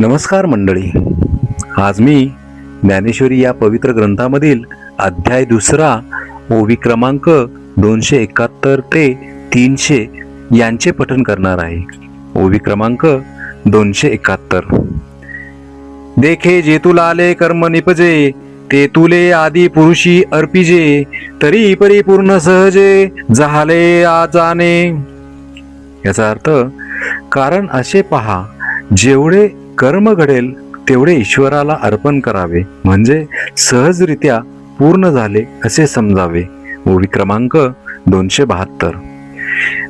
नमस्कार मंडळी. आज मी ज्ञानेश्वरी या पवित्र ग्रंथामधील अध्याय 2 ओवी क्रमांक 271 ते 300 यांचे पठण करणार आहे. ओवी क्रमांक 271. देखे जे तुलाले कर्म निपजे, ते तुले आदी पुरुषी अर्पिजे, तरी परिपूर्ण सहजे झाले आजाने. याचा अर्थ, कारण असे पहा, जेवढे कर्म घडेल तेवढे ईश्वराला अर्पण करावे, म्हणजे सहजरित्या पूर्ण झाले असे समजावे. ओवी क्रमांक 272.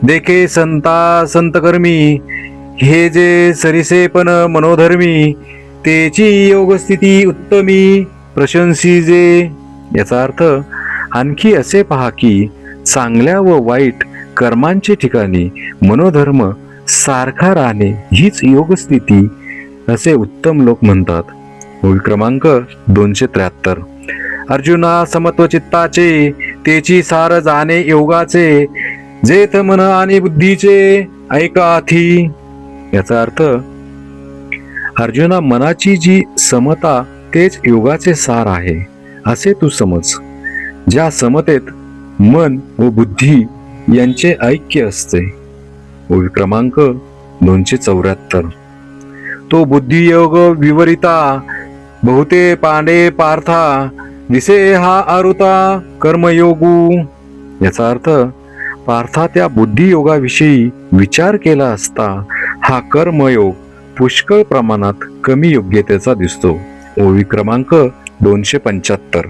देखे संता संतकर्मी, हे जे सरिसेपण मनोधर्मी, तेची योगस्थिती उत्तमी प्रशंसीजे. याचा अर्थ, आणखी असे पहा की चांगल्या व वाईट कर्मांचे ठिकाणी मनोधर्म सारखा राहणे हीच योगस्थिती असे उत्तम लोक म्हणतात. ओवी क्रमांक 273. अर्जुना समत्व चित्ताचे, तेची सार जाणे योगाचे, जेथ मन आणि बुद्धीचे ऐकाथी. याचा अर्थ, अर्जुना, मनाची जी समता तेच योगाचे सार आहे असे तू समज. ज्या समतेत मन व बुद्धी यांचे ऐक्य असते. ओवी क्रमांक 274. तो बुद्धियोग विवरिता, बहुते पांडे पार्था, दिसे हा आरुता कर्मयोगू. याचा अर्थ, पार्था, त्या बुद्धियोगाविषयी विचार केला असता हा कर्मयोग पुष्कळ प्रमाणात कमी योग्यतेचा दिसतो. ओवी क्रमांक 275.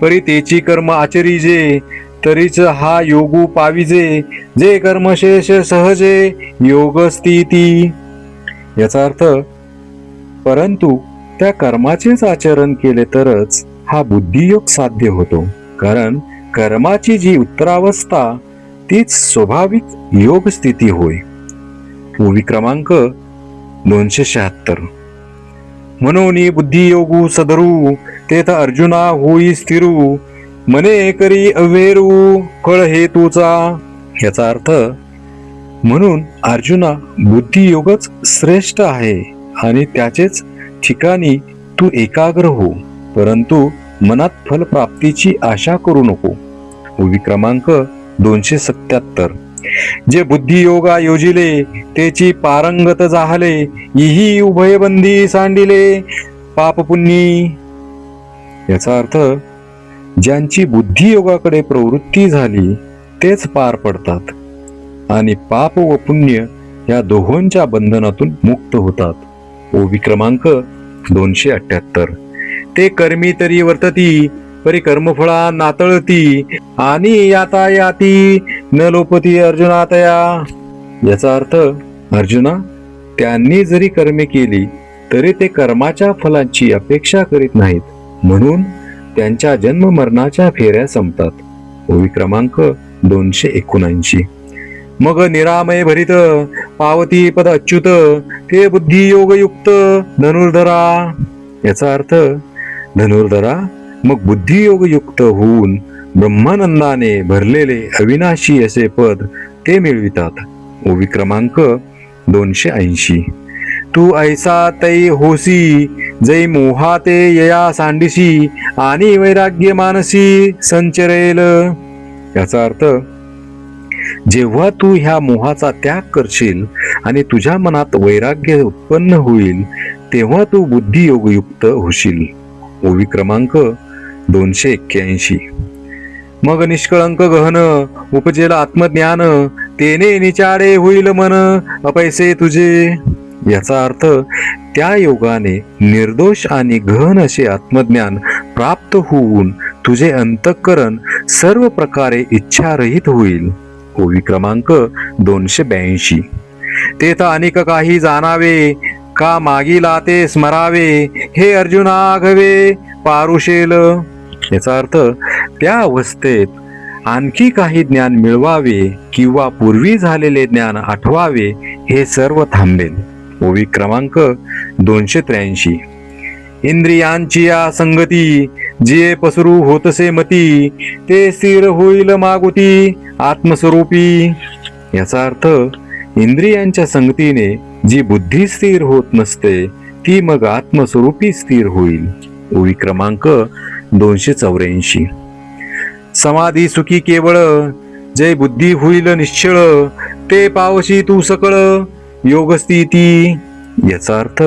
परी तेची कर्म आचरिजे, तरीच हा योगू पाविजे, जे कर्मशेष सहजे योगस्थिती. याचा अर्थ, परंतु त्या कर्माचेच आचरण केले तरच हा बुद्धियोग साध्य होतो, कारण कर्माची जी उत्तरावस्था तीच स्वाभाविक योग स्थिती होय. ओवी क्रमांक 276. मनोनी बुद्धियोगू सदरू, तेथ अर्जुना होई स्थिरू, मने करी अवेरू फळ हेतूचा. याचा अर्थ, म्हणून अर्जुना, बुद्धियोगच श्रेष्ठ आहे आणि त्याचेच ठिकाणी तू एकाग्र हो, परंतु मनात फलप्राप्तीची आशा करू नको. ओवी क्रमांक 277. जे बुद्धियोगा योजिले, तेची पारंगत जाहले, इही उभयबंधी सांडिले पापपुण्यी. याचा अर्थ, ज्यांची बुद्धियोगाकडे प्रवृत्ती झाली तेच पार पडतात आणि पाप व पुण्य या दोहोंच्या बंधनातून मुक्त होतात. ओवी क्रमांक 278. ते कर्मी तरी वर्तती, परी कर्मफळा नातळती, आणि यातायाती न लोपती अर्जुनातया. याचा अर्थ, अर्जुना, त्यांनी जरी कर्मे केली तरी ते कर्माच्या फलांची अपेक्षा करीत नाहीत, म्हणून त्यांच्या जन्म मरणाच्या फेऱ्या संपतात. ओवी क्रमांक 279. मग निरामय भरित, पावती पद अच्युत, ते बुद्धियोगयुक्त धनुर्धरा. याचा अर्थ, धनुर्धरा, मग बुद्धियोगयुक्त होऊन ब्रह्मानंदाने भरलेले अविनाशी असे पद ते मिळवितात. ओवी क्रमांक 280. तू ऐसा तै होसी, जै मोहाते यया सांडिसी, आणि वैराग्य मानसी संचरेल. याचा अर्थ, जेव्हा तू ह्या मोहाचा त्याग करशील आणि तुझ्या मनात वैराग्य उत्पन्न होईल, तेव्हा तू बुद्धियोगयुक्त होशील. ओवी क्रमांक 281. मग निष्कळंक गहन, उपजेल आत्मज्ञान, तेने निचाडे होईल मन अपैसे तुझे. याचा अर्थ, त्या योगाने निर्दोष आणि गहन असे आत्मज्ञान प्राप्त होऊन तुझे अंतःकरण सर्व प्रकारे इच्छारहित होईल. ओवी क्रमांक 282. तेथ अनेक काही जाणावे, का मागीला ते स्मरावे, हे अर्जुना आघवे पारुशेल. याचा अर्थ, त्या अवस्थेत आणखी काही ज्ञान मिळवावे किंवा पूर्वी झालेले ज्ञान आठवावे, हे सर्व थांबेल. ओवी क्रमांक 283. इंद्रियांची या संगती, जे पसरू होतसे मती, ते स्थिर होईल मागुती आत्मस्वरूपी. याचा अर्थ, इंद्रियांच्या संगतीने जी बुद्धी स्थिर होत नसते ती मग आत्मस्वरूपी स्थिर होईल. ओवी क्रमांक 284. समाधी सुखी केवळ, जय बुद्धी होईल निश्चळ, ते पावशी तू सकळ योगस्थिती. याचा अर्थ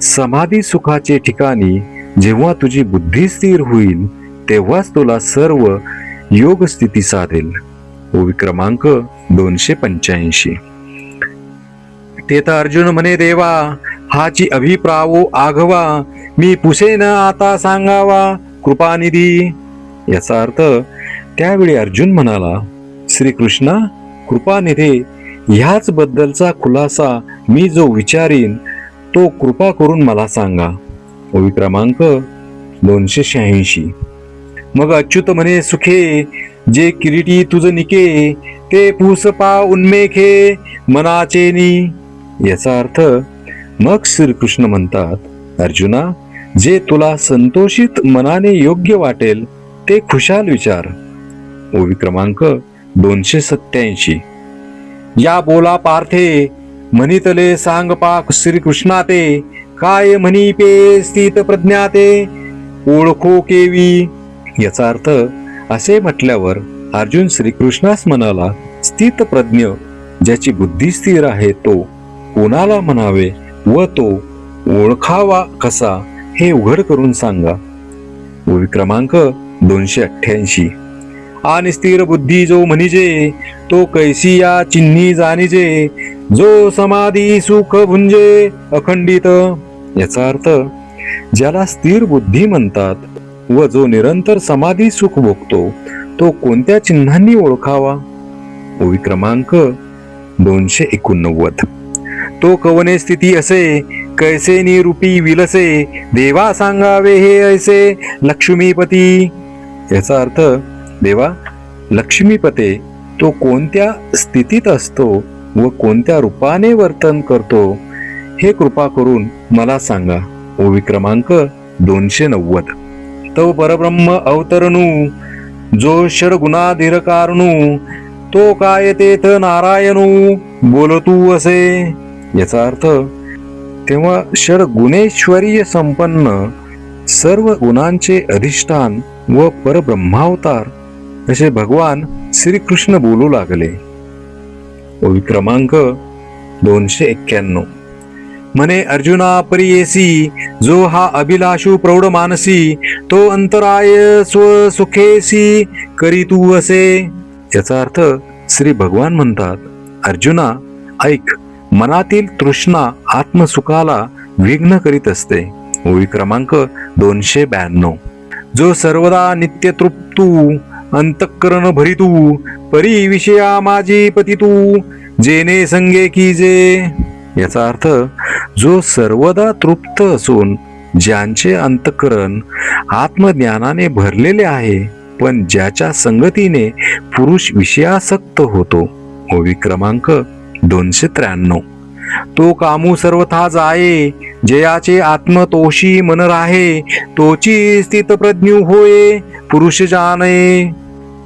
समाधी सुखाचे ठिकाणी जेव्हा तुझी बुद्धी स्थिर होईल तेव्हाच तुला सर्व योग स्थिती साधेल. ओवी क्रमांक 285. तेथ अर्जुन म्हणे देवा, हाची अभिप्रावो आघवा, मी पुसेन आता सांगावा कृपानिधी. याचा अर्थ त्यावेळी अर्जुन म्हणाला, श्रीकृष्णा कृपानिधी, ह्याच बद्दलचा खुलासा मी जो विचारीन तो कृपा करून मला सांगा. ओवी क्रमांक 286. मग अच्युत म्हणे सुखे, जे किरीटी तुझ निके, ते पूस पा उन्मेखे मनाचे नी. याचा अर्थ मग श्रीकृष्ण म्हणतात, अर्जुना, जे तुला संतोषित मनाने योग्य वाटेल ते खुशाल विचार. ओवी क्रमांक 287. या बोला पार्थे, म्हणितले सांग पाक श्रीकृष्णा ते, काय म्हणी पे स्थित प्रज्ञा ते, ओळखो केवी. याचा अर्थ असे म्हटल्यावर अर्जुन श्रीकृष्णास म्हणाला, स्थित प्रज्ञ ज्याची बुद्धी स्थिर आहे तो कोणाला म्हणावे व तो ओळखावा कसा हे उघड करून सांगा. ओवी क्रमांक 288. आणि स्थिर बुद्धी जो म्हणिजे, तो कैसी या चिन्ही जाणिजे, जो समाधी सुख भुंजे अखंडित. याचा अर्थ ज्याला स्थिर बुद्धी म्हणतात व जो निरंतर समाधी सुख भोगतो तो कोणत्या चिन्हांनी ओळखावा. ओवी क्रमांक 289. तो कवने स्थिती असे, कैसे निरूपी विलसे, देवा सांगावे हे ऐसे लक्ष्मीपती. याचा अर्थ देवा लक्ष्मीपते, तो कोणत्या स्थितीत असतो व कोणत्या रूपाने वर्तन करतो हे कृपा करून मला सांगा. ओवी क्रमांक 290. तो परब्रह्म अवतरणू, जो षडगुणाधीर कारणू, तो काय तेथ नारायणू बोलतू असे. याचा अर्थ तेव्हा षडगुणेश्वरीय संपन्न, सर्व गुणांचे अधिष्ठान व परब्रह्मावतार असे भगवान श्रीकृष्ण बोलू लागले. ओवी क्रमांक 291. म्हणे अर्जुना परियेसी, जो हा अभिलाषू प्रौढ मानसी, तो अंतराय स्वसुखेसी करी तू असे. याचा अर्थ श्री भगवान म्हणतात, अर्जुना ऐक, मनातील तृष्णा आत्मसुखाला विघ्न करीत असते. ओवी क्रमांक 292. जो सर्वदा नित्य तृप्तू, अंतःकरण भरितू, परी विषया माझी पतितू, जेने संगे कीजे. याचा अर्थ जो सर्वदा तृप्त असून ज्यांचे अंतःकरण आत्मज्ञानाने भरलेले आहे पण ज्याच्या संगतीने पुरुष विषयासक्त होतो. ओवी क्रमांक 293. तो कामू सर्वथा जाये, जयाचे आत्मतोषी मन राहे, तोची स्थित प्रज्ञू होय पुरुष जाणे.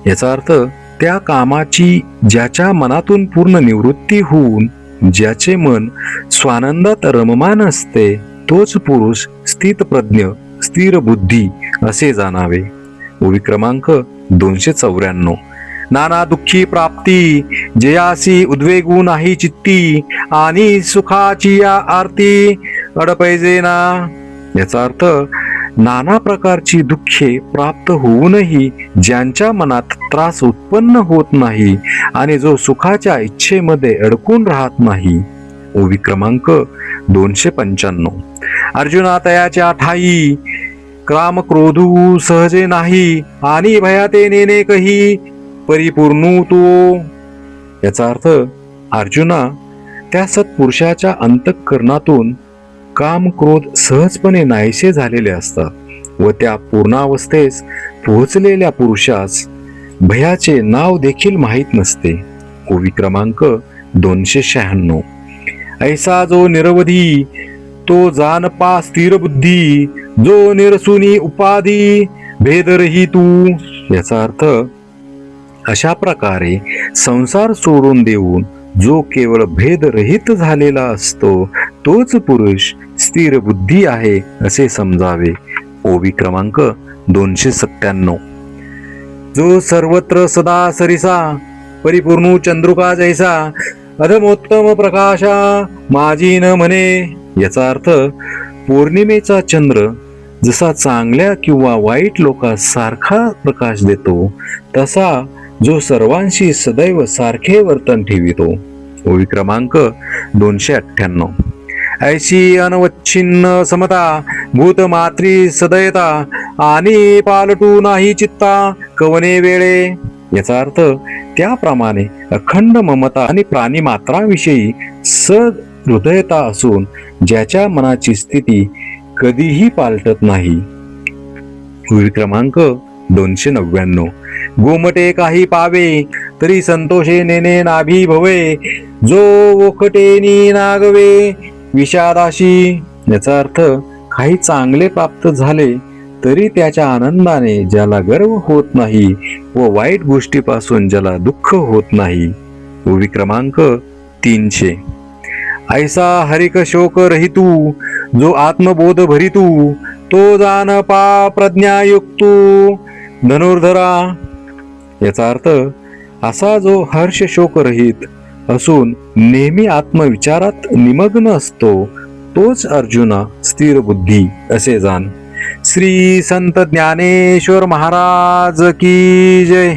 याचा अर्थ त्या कामाची ज्याच्या मनातून पूर्ण निवृत्ती होऊन ज्याचे मन स्वानंदात रममान असते तोच पुरुष स्थित प्रज्ञ स्थिर बुद्धी असे जाणावे. ओवी क्रमांक 294. नाना दुःखी प्राप्ती, जयासी उद्वेगू नाही चित्ती, आणि सुखाची या आरती अडपैजे ना. याचा अर्थ नाना प्रकारची दुःखे प्राप्त होऊनही ज्यांच्या मनात त्रास उत्पन्न होत नाही आणि जो सुखाच्या इच्छेमध्ये अडकून राहत नाही. ओवी क्रमांक 295. अर्जुना तयाच्या ठाई, क्राम क्रोधू सहजे नाही, आणि भयाते नेने कही परिपूर्णू तो. याचा अर्थ अर्जुना त्या सत्पुरुषाच्या अंतःकरणातून काम क्रोध सहजपणे नाहीसे झालेले असतात व त्या पूर्णावस्थेस पोहोचलेल्या पुरुषास भयाचे नाव देखील माहीत नसते. ओवी क्रमांक 296. ऐसा जो निरवधी, तो जानपा स्थिर बुद्धी, जो निरसुनी उपाधी भेदरही तू. याचा अर्थ अशा प्रकारे संसार सोडून देऊन जो केवळ भेदरहित झालेला असतो तोच पुरुष स्थिर बुद्धी आहे असे समजावे. ओवी क्रमांक 297. जो सर्वत्र सदा सरिसा परिपूर्ण चंद्रुका जैसा अधमोत्तम प्रकाशा माझी न म्हणे. याचा अर्थ पौर्णिमेचा चंद्र जसा चांगल्या किंवा वाईट लोकांस सारखा प्रकाश देतो तसा जो सर्वांशी सदैव सारखे वर्तन ठेवितो. ओवी क्रमांक 298. ऐशी अनवच्छिन्न समता भूत मात्री सदयता आणि पालटू नाही चित्ता कवने वेळे. याचा अर्थ त्याप्रमाणे अखंड ममता आणि प्राणी मात्राविषयी सहृदयता असून ज्याच्या मनाची स्थिती कधीही पालटत नाही. ओवी क्रमांक 299. गोमटे काही पावे तरी संतोषे नेने नाभी भवे जो ओखटेनी नागवे विषादाशी. याचा अर्थ काही चांगले प्राप्त झाले तरी त्याच्या आनंदाने ज्याला गर्व होत नाही व वाईट गोष्टीपासून ज्याला दुःख होत नाही. ओवी क्रमांक 300. ऐसा हरिक शोक रहितू जो आत्मबोध भरितू तो जान पा प्रज्ञायुक्तू धनुर्धरा. याचा अर्थ असा जो हर्ष शोक रहित असून नेहमी आत्मविचारात निमग्न असतो तोच अर्जुना स्थिर बुद्धी असे जाण. श्री संत ज्ञानेश्वर महाराज की जय.